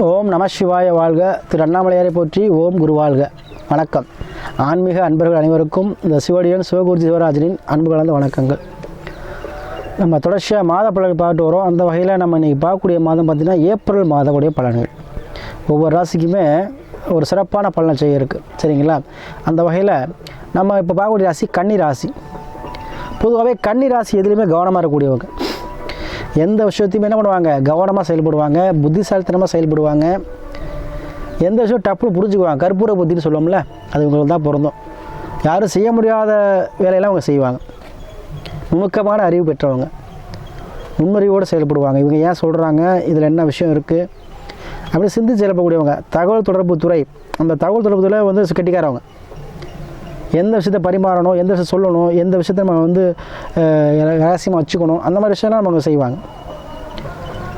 ஓம் நம சிவாய வாழ்க. திரு அண்ணாமலையாரை போற்றி. ஓம் குரு வாழ்க. வணக்கம். ஆன்மீக அன்பர்கள் அனைவருக்கும் இந்த சிவடியன் சிவகுருஜி சிவராஜனின் அன்பு கலந்த வணக்கங்கள். நம்ம தொடர்ச்சியாக மாத பலன்கள் பார்த்துட்டு வரோம். அந்த வகையில் நம்ம இன்றைக்கி பார்க்கக்கூடிய மாதம் பார்த்திங்கன்னா ஏப்ரல் மாதக்கூடிய பலன்கள். ஒவ்வொரு ராசிக்குமே ஒரு சிறப்பான பலனை செய்ய இருக்குது, சரிங்களா? அந்த வகையில் நம்ம இப்போ பார்க்கக்கூடிய ராசி கன்னி ராசி. பொதுவாகவே கன்னி ராசி எதுலேயுமே கவனமாக இருக்கக்கூடியவங்க. எந்த விஷயத்தையுமே என்ன பண்ணுவாங்க, கவனமாக செயல்படுவாங்க, புத்திசாலித்தனமாக செயல்படுவாங்க. எந்த விஷயம் டப்புன்னு புரிஞ்சுக்குவாங்க. கற்பூர புத்தின்னு சொல்லுவோம்ல, அது இவங்களுக்கு தான் பொருந்தும். யாரும் செய்ய முடியாத வேலையெல்லாம் அவங்க செய்வாங்க. நுணுக்கமான அறிவு பெற்றவங்க, நுண்ணறிவோடு செயல்படுவாங்க. இவங்க ஏன் சொல்கிறாங்க, இதில் என்ன விஷயம் இருக்குது அப்படி சிந்திச்சு செயல்படக்கூடியவங்க. தகவல் தொடர்பு துறை, அந்த தகவல் தொடர்பு துறை வந்து கெட்டிக்காரவங்க. எந்த விஷயத்தை பரிமாறணும், எந்த விஷயம் சொல்லணும், எந்த விஷயத்தை நம்ம வந்து ரகசியமாக வச்சுக்கணும், அந்த மாதிரி விஷயம்லாம் நம்ம செய்வாங்க.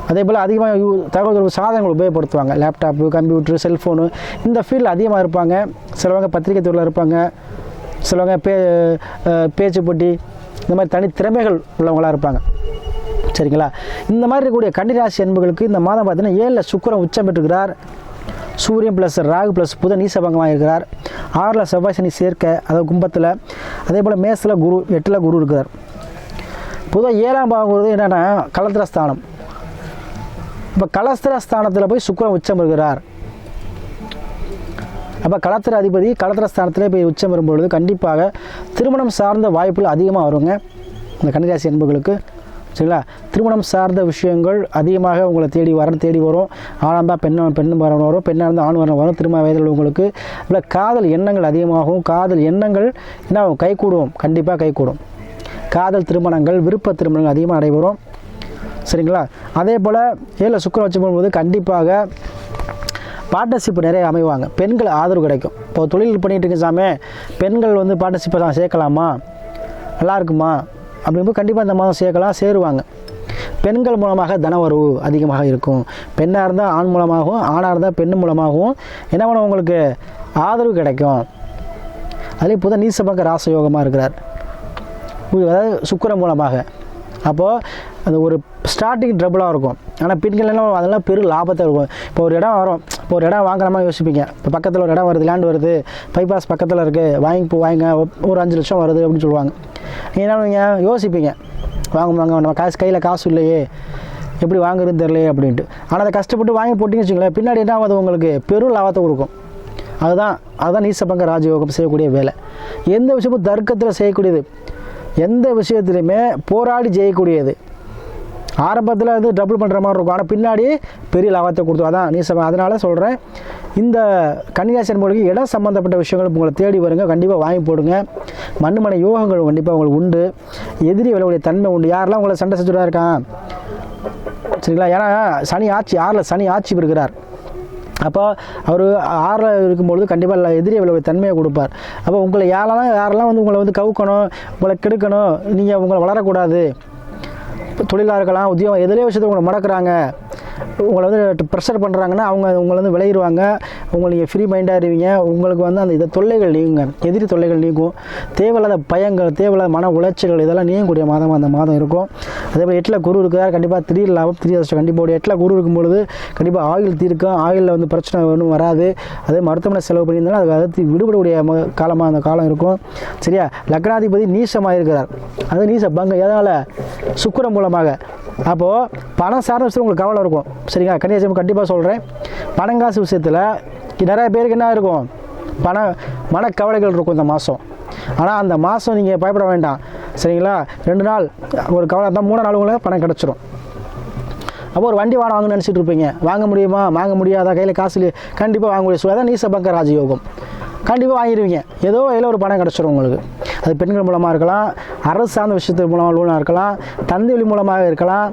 அதே போல் அதிகமாக தகவல் தொடர்பு சாதனங்கள் உபயோகப்படுத்துவாங்க. லேப்டாப்பு, கம்ப்யூட்டரு, செல்ஃபோனு, இந்த ஃபீல்டில் அதிகமாக இருப்பாங்க. சிலவங்க பத்திரிகை துறையில் இருப்பாங்க, சிலவங்க பேச்சு போட்டி, இந்த மாதிரி தனித்திறமைகள் உள்ளவங்களாக இருப்பாங்க, சரிங்களா? இந்த மாதிரி இருக்கக்கூடிய கன்னிராசி அன்புகளுக்கு இந்த மாதம் பார்த்தீங்கன்னா 7 சுக்கிரன் உச்சம் பெற்றுக்கிறார். சூரியன் ப்ளஸ் ராகு ப்ளஸ் புதன் நீசபங்கமாக இருக்கிறார். 6 செவ்வாய் சனி சேர்க்கை, அதாவது கும்பத்தில். அதே போல் மேசத்தில் குரு, 8 குரு இருக்கிறார். பொதுவாக 7ஆம் பாவங்கிறது என்னென்னா கலத்திரஸ்தானம். இப்போ கலத்திரஸ்தானத்தில் போய் சுக்கிரன் உச்சம் இருக்கிறார். அப்போ கலத்திர அதிபதி கலத்திரஸ்தானத்திலே போய் உச்சம் வரும்பொழுது கண்டிப்பாக திருமணம் சார்ந்த வாய்ப்புகள் அதிகமாக வருங்க இந்த கன்னிராசி அன்புகளுக்கு, சரிங்களா? திருமணம் சார்ந்த விஷயங்கள் அதிகமாக உங்களை தேடி வரும். ஆணாக இருந்தால் பெண்ணும் வரும், பெண்ணாக இருந்தால் ஆண் வரும். திருமண வயதில் உங்களுக்கு இல்லை காதல் எண்ணங்கள் அதிகமாகும். காதல் எண்ணங்கள் என்ன கைகூடும், கண்டிப்பாக கைகூடும். காதல் திருமணங்கள், விருப்ப திருமணங்கள் அதிகமாக நடைபெறும், சரிங்களா? அதே போல் 7 சுக்கிரன் வச்சு போகும்போது கண்டிப்பாக பார்ட்னர்ஷிப் நிறைய அமைவாங்க. பெண்கள் ஆதரவு கிடைக்கும். இப்போ தொழில் பண்ணிகிட்டு இருக்க சாமே பெண்கள் வந்து பார்ட்னர்ஷிப்பை சேர்க்கலாமா, நல்லா இருக்குமா அப்படிங்கும்போது கண்டிப்பாக இந்த மாதம் சேருவாங்க. பெண்கள் மூலமாக தனவரவு அதிகமாக இருக்கும். பெண்ணாக இருந்தால் ஆண் மூலமாகவும், ஆணாக இருந்தால் பெண் மூலமாகவும் என்ன பண்ண உங்களுக்கு ஆதரவு கிடைக்கும். அதுலேயும் புதன் நீசபங்க ராசயோகமாக இருக்கிறார், அதாவது சுக்கிரன் மூலமாக. அப்போது அது ஒரு ஸ்டார்டிங் ட்ரபிளாக இருக்கும். ஆனால் பெண்கள் எல்லாம் அதெல்லாம் பெரும் லாபத்தை இருக்கும். இப்போ ஒரு இடம் வரும், இப்போ ஒரு இடம் வாங்குற மாதிரி யோசிப்பீங்க. இப்போ பக்கத்தில் ஒரு இடம் வருது, லேண்ட் வருது, பைபாஸ் பக்கத்தில் இருக்குது, வாங்க ஒரு 5 லட்சம் வருது அப்படின்னு சொல்லுவாங்க. நீங்கள் என்ன பண்ணுவீங்க, யோசிப்பீங்க, வாங்க நம்ம கையில் காசு இல்லையே, எப்படி வாங்குறதுன்னு தெரியலையே அப்படின்ட்டு. ஆனால் அதை கஷ்டப்பட்டு வாங்கி போட்டிங்கன்னு வச்சுங்களேன், பின்னாடி என்ன ஆகுது, உங்களுக்கு பெரும் லாபத்தை கொடுக்கும். அதுதான் நீசபங்க ராஜயோகம் செய்யக்கூடிய வேலை. எந்த விஷயமும் தர்க்கத்தில் செய்யக்கூடியது, எந்த விஷயத்துலையுமே போராடி ஜெயிக்கக்கூடியது. ஆரம்பத்தில் வந்து டபுள் பண்ணுற மாதிரி இருக்கும், ஆனால் பின்னாடி பெரிய லாபத்தை கொடுத்தோம். அதான் நீசபங்க. அதனால் சொல்கிறேன், இந்த கன்னிராசி அன்பர்களுக்கு இடம் சம்மந்தப்பட்ட விஷயங்கள் உங்களை தேடி வருங்க. கண்டிப்பாக வாங்கி போடுங்க. மண்ணு யோகங்கள் கண்டிப்பாக உங்களுக்கு உண்டு. எதிரி விளைவுடைய தன்மை உண்டு. யாரெல்லாம் உங்களை சண்டை செஞ்சுட்டா இருக்கான், சரிங்களா? ஏன்னா சனி ஆட்சி, 6 சனி ஆட்சி இருக்கிறார். அப்போ அவர் 6 இருக்கும்பொழுது கண்டிப்பாக எதிரி விளைவுடைய தன்மையை கொடுப்பார். அப்போ உங்களை யாரெல்லாம் வந்து உங்களை வந்து கவுக்கணும், உங்களை கெடுக்கணும், நீங்கள் உங்களை வளரக்கூடாது, தொழிலாக இருக்கலாம், உத்தியோகம், எதிலே விஷயத்தை உங்களை முடக்கிறாங்க, உங்களை வந்து ப்ரெஷர் பண்ணுறாங்கன்னா உங்களை வந்து விளையிடுவாங்க. நீங்கள் ஃப்ரீ மைண்டாக இருவீங்க. உங்களுக்கு வந்து அந்த தொல்லைகள் நீங்குங்க, எதிரி தொல்லைகள் நீங்கும். தேவையில்லாத பயங்கள், தேவையில்லாத மன உளைச்சல்கள் இதெல்லாம் நீங்கக்கூடிய மாதம் அந்த மாதம் இருக்கும். அதே போல் 8 குரு இருக்கிறார். கண்டிப்பாக திடீர் லாபம், திடீர் அதிர்ஷ்டம் கண்டிப்பாக. 8 குரு இருக்கும்பொழுது கண்டிப்பாக ஆயில் தீர்க்கும், ஆயிலில் வந்து பிரச்சனை ஒன்றும் வராது. அதே மருத்துவமனை செலவு பண்ணியிருந்தாலும் அதுக்கு அடுத்து விடுபடக்கூடிய காலமாக அந்த காலம் இருக்கும், சரியா? லக்னாதிபதி நீசமாக இருக்கிறார். அது நீச பங்கம் எதனால், சுக்கிரன் மூலமாக. அப்போது பணம் சார்ந்த விஷயம் உங்களுக்கு கவலை இருக்கும், சரிங்களா? கன்னிராசி கண்டிப்பாக சொல்கிறேன், பணங்காசு விஷயத்தில் நிறைய பேருக்கு என்ன இருக்கும், மனக்கவலைகள் இருக்கும் இந்த மாதம். ஆனால் அந்த மாதம் நீங்கள் பயப்பட வேண்டாம், சரிங்களா? 2 நாள் ஒரு கவலை இருந்தால் 3 நாள் உங்களுக்கு பணம் கிடச்சிரும். அப்போ ஒரு வண்டி வாங்கணும்னு நினச்சிட்டு இருப்பீங்க, வாங்க முடியுமா, வாங்க முடியாதா, கையில் காசு கண்டிப்பாக வாங்க முடியும். அதான் நீசபங்க ராஜயோகம். கண்டிப்பாக வாங்கிடுவீங்க, ஏதோ ஒரு பணம் கிடச்சிரும் உங்களுக்கு. அது பெண்கள் மூலமாக இருக்கலாம், அரசு சார்ந்த விஷயத்து மூலமாக லோனாக இருக்கலாம், தந்தை வழி மூலமாக இருக்கலாம்,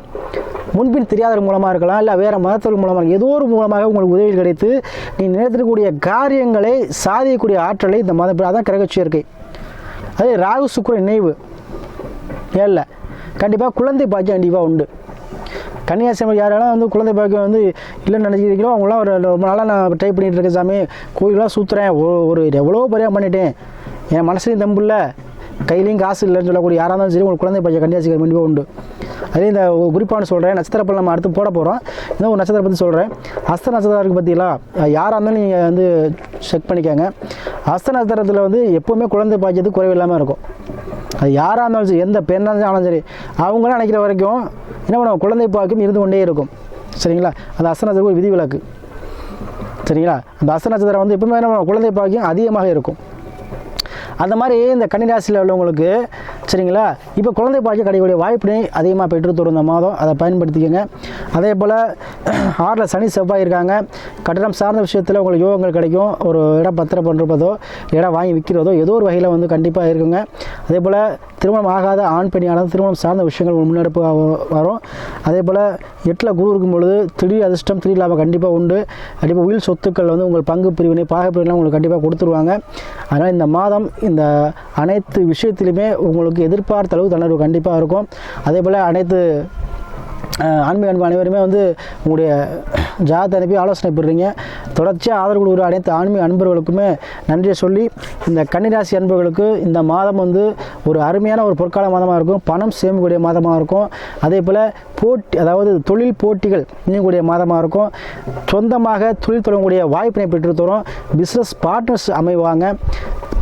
முன்பின் தெரியாதவர் மூலமாக இருக்கலாம், இல்லை வேறு மதத்தொழில் மூலமாக ஏதோ ஒரு மூலமாக உங்களுக்கு உதவி கிடைத்து நீ நினைத்திருக்கக்கூடிய காரியங்களை சாதிக்கக்கூடிய ஆற்றலை இந்த மதம். அதான் கிரகச்சேர்க்கை. அதே ராகு சுக்கிரன் இணைவு 7 கண்டிப்பாக குழந்தை பாக்கியம் கண்டிப்பாக உண்டு. கன்னிராசி யாரெல்லாம் வந்து குழந்தை பாக்கியம் வந்து இல்லைன்னு நினச்சிக்கிறீங்களோ அவங்களாம் ரொம்ப நாளாக நான் ட்ரை பண்ணிகிட்டு இருக்கேன் சாமி, கோயிலெலாம் சுற்றுறேன், ஒரு எவ்வளோ பரியாக பண்ணிட்டேன், என் மனசுலையும் தம்பு இல்லை, கையிலையும் காசு இல்லைன்னு சொல்லக்கூடிய யாராக இருந்தாலும் சரி உங்களுக்கு குழந்தை பாக்கியம் கன்னிராசிக்கு கண்டிப்பாக உண்டு. அதே இந்த குறிப்பான சொல்கிறேன், நட்சத்திர பலன் நம்ம அடுத்து போட போகிறோம். இன்னும் ஒரு நட்சத்திரம் பற்றி சொல்கிறேன். ஹஸ்த நட்சத்திரம் இருக்குது பார்த்தீங்களா, யாராக இருந்தாலும் நீங்கள் வந்து செக் பண்ணிக்கோங்க. ஹஸ்த நட்சத்திரத்தில் வந்து எப்போவுமே குழந்தை பாக்கியது குறைவில்லாமல் இருக்கும். அது யாராக இருந்தாலும் சரி, எந்த பெண்ணாக இருந்தாலும் சரி, அவங்களாம் நினைக்கிற வரைக்கும் என்ன பண்ணுவோம், குழந்தை பாக்கியம் இருந்து கொண்டே இருக்கும். சரிங்களா, அந்த ஹஸ்த நட்சத்திரம் ஒரு விதிவிலக்கு. சரிங்களா, அந்த ஹஸ்த நட்சத்திரம் வந்து எப்பவுமே என்ன குழந்தை பாக்கியம் அதிகமாக இருக்கும். அந்த மாதிரி இந்த கன்னிராசியில் உள்ளவங்களுக்கு சரிங்களா, இப்போ குழந்தை பாக்கியம் கிடைக்கக்கூடிய வாய்ப்பினை அதிகமாக பெற்று தரும் இந்த மாதம். அதை பயன்படுத்திக்கோங்க. அதே போல் 6ல் சனி செவ்வாய் இருக்காங்க. கட்டடம் சார்ந்த விஷயத்தில் உங்களுக்கு யோகங்கள் கிடைக்கும். ஒரு இடம் பத்திரம் பண்ணுறதோ, இடம் வாங்கி விற்கிறதோ ஏதோ ஒரு வகையில் வந்து கண்டிப்பாக இருக்குங்க. அதே போல் திருமணம் ஆகாத ஆண் பெண்ணியானது திருமணம் சார்ந்த விஷயங்கள் முன்னெடுப்பு வரும். அதே போல் 8ல் குரு இருக்கும் பொழுது திடீர் அதிர்ஷ்டம், திடீர் லாபம் கண்டிப்பாக உண்டு. கண்டிப்பாக உயில் சொத்துக்கள் வந்து உங்கள் பங்கு பிரிவினை, பாக பிரிவினை உங்களுக்கு கண்டிப்பாக கொடுத்துருவாங்க. அதனால் இந்த மாதம் இந்த அனைத்து விஷயத்திலுமே உங்களுக்கு எதிர்பார்த்த அளவு தளர்வு கண்டிப்பாக இருக்கும். அதே போல் அனைத்து ஆன்மீக அன்பு அனைவருமே வந்து உங்களுடைய ஜாதகத்தை அனுப்பி ஆலோசனை பெறுறீங்க. தொடர்ச்சியாக ஆதரவு கொடுக்குற அனைத்து ஆன்மீக அன்பர்களுக்குமே நன்றியை சொல்லி, இந்த கன்னிராசி அன்பர்களுக்கு இந்த மாதம் வந்து ஒரு அருமையான ஒரு பொற்கால மாதமாக இருக்கும். பணம் சேமிக்கக்கூடிய மாதமாக இருக்கும். அதே போல் போட்டி, அதாவது தொழில் போட்டிகள் நீங்கக்கூடிய மாதமாக இருக்கும். சொந்தமாக தொழில் தொடங்கக்கூடிய வாய்ப்பினை பெற்றுத்தரும். Business partners அமைவாங்க.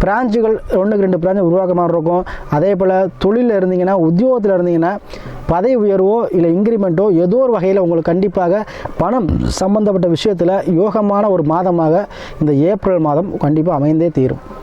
பிரான்ச்சுகள் 1க்கு 2 பிரான்ச்சு உருவாக்க மாதிரி இருக்கும். அதே போல் தொழிலில் இருந்தீங்கன்னா, உத்தியோகத்தில் இருந்தீங்கன்னா பதவி உயர்வோ இல்லை இன்க்ரிமெண்ட்டோ ஏதோ ஒரு வகையில் உங்களுக்கு கண்டிப்பாக பணம் சம்பந்தப்பட்ட விஷயத்தில் யோகமான ஒரு மாதமாக இந்த ஏப்ரல் மாதம் கண்டிப்பாக அமைந்தே தீரும்.